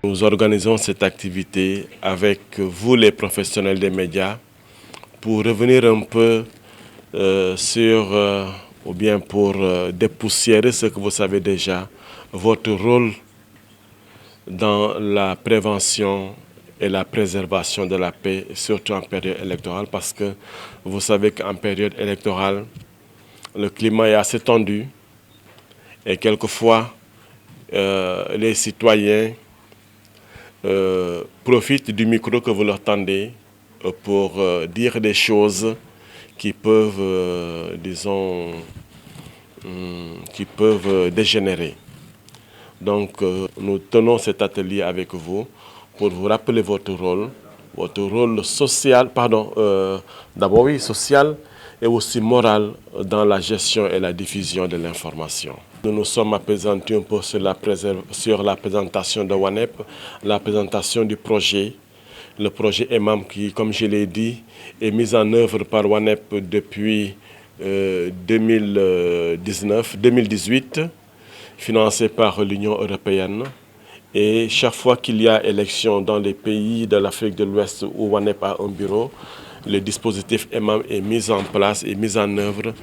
Nous organisons cette activité avec vous les professionnels des médias pour revenir un peu ou bien pour dépoussiérer ce que vous savez déjà, votre rôle dans la prévention et la préservation de la paix, surtout en période électorale, parce que vous savez qu'en période électorale, le climat est assez tendu et quelquefois les citoyens profitent du micro que vous leur tendez pour dire des choses qui peuvent, disons, qui peuvent dégénérer. Donc, nous tenons cet atelier avec vous pour vous rappeler votre rôle social, d'abord oui, social et aussi moral dans la gestion et la diffusion de l'information. Nous nous sommes appesantis un peu sur la présentation de WANEP, la présentation du projet. Le projet EMAM qui, comme je l'ai dit, est mis en œuvre par WANEP depuis 2018, financé par l'Union européenne. Et chaque fois qu'il y a élection dans les pays de l'Afrique de l'Ouest où WANEP a un bureau, le dispositif EMAM est mis en place et mis en œuvre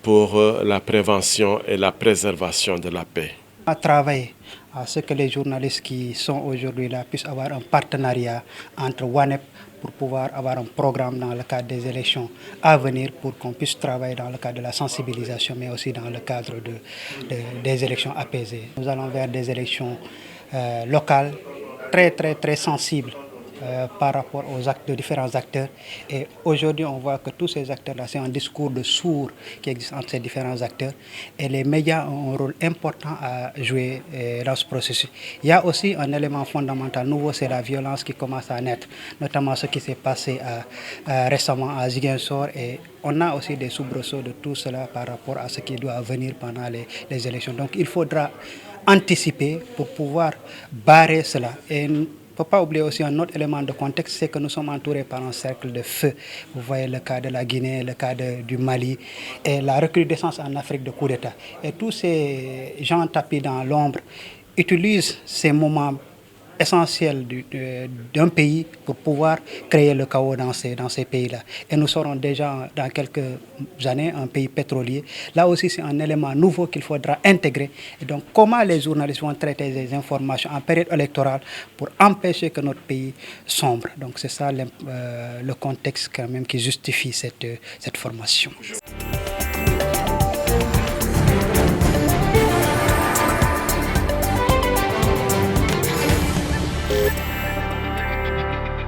pour la prévention et la préservation de la paix. À travailler à ce que les journalistes qui sont aujourd'hui là puissent avoir un partenariat entre WANEP pour pouvoir avoir un programme dans le cadre des élections à venir pour qu'on puisse travailler dans le cadre de la sensibilisation mais aussi dans le cadre des élections apaisées. Nous allons vers des élections locales très sensibles par rapport aux actes de différents acteurs. Et aujourd'hui, on voit que tous ces acteurs-là, c'est un discours de sourds qui existe entre ces différents acteurs. Et les médias ont un rôle important à jouer dans ce processus. Il y a aussi un élément fondamental nouveau, c'est la violence qui commence à naître, notamment ce qui s'est passé récemment à Ziguinchor. Et on a aussi des soubresauts de tout cela par rapport à ce qui doit venir pendant les élections. Donc il faudra anticiper pour pouvoir barrer cela. Et il ne faut pas oublier aussi un autre élément de contexte, c'est que nous sommes entourés par un cercle de feu. Vous voyez le cas de la Guinée, le cas du Mali et la recrudescence en Afrique de coup d'État. Et tous ces gens tapis dans l'ombre utilisent ces moments essentiels d'un pays pour pouvoir créer le chaos dans ces pays-là. Et nous serons déjà dans quelques années un pays pétrolier. Là aussi, c'est un élément nouveau qu'il faudra intégrer. Et donc, comment les journalistes vont traiter ces informations en période électorale pour empêcher que notre pays sombre. Donc, c'est ça le contexte quand même qui justifie cette formation.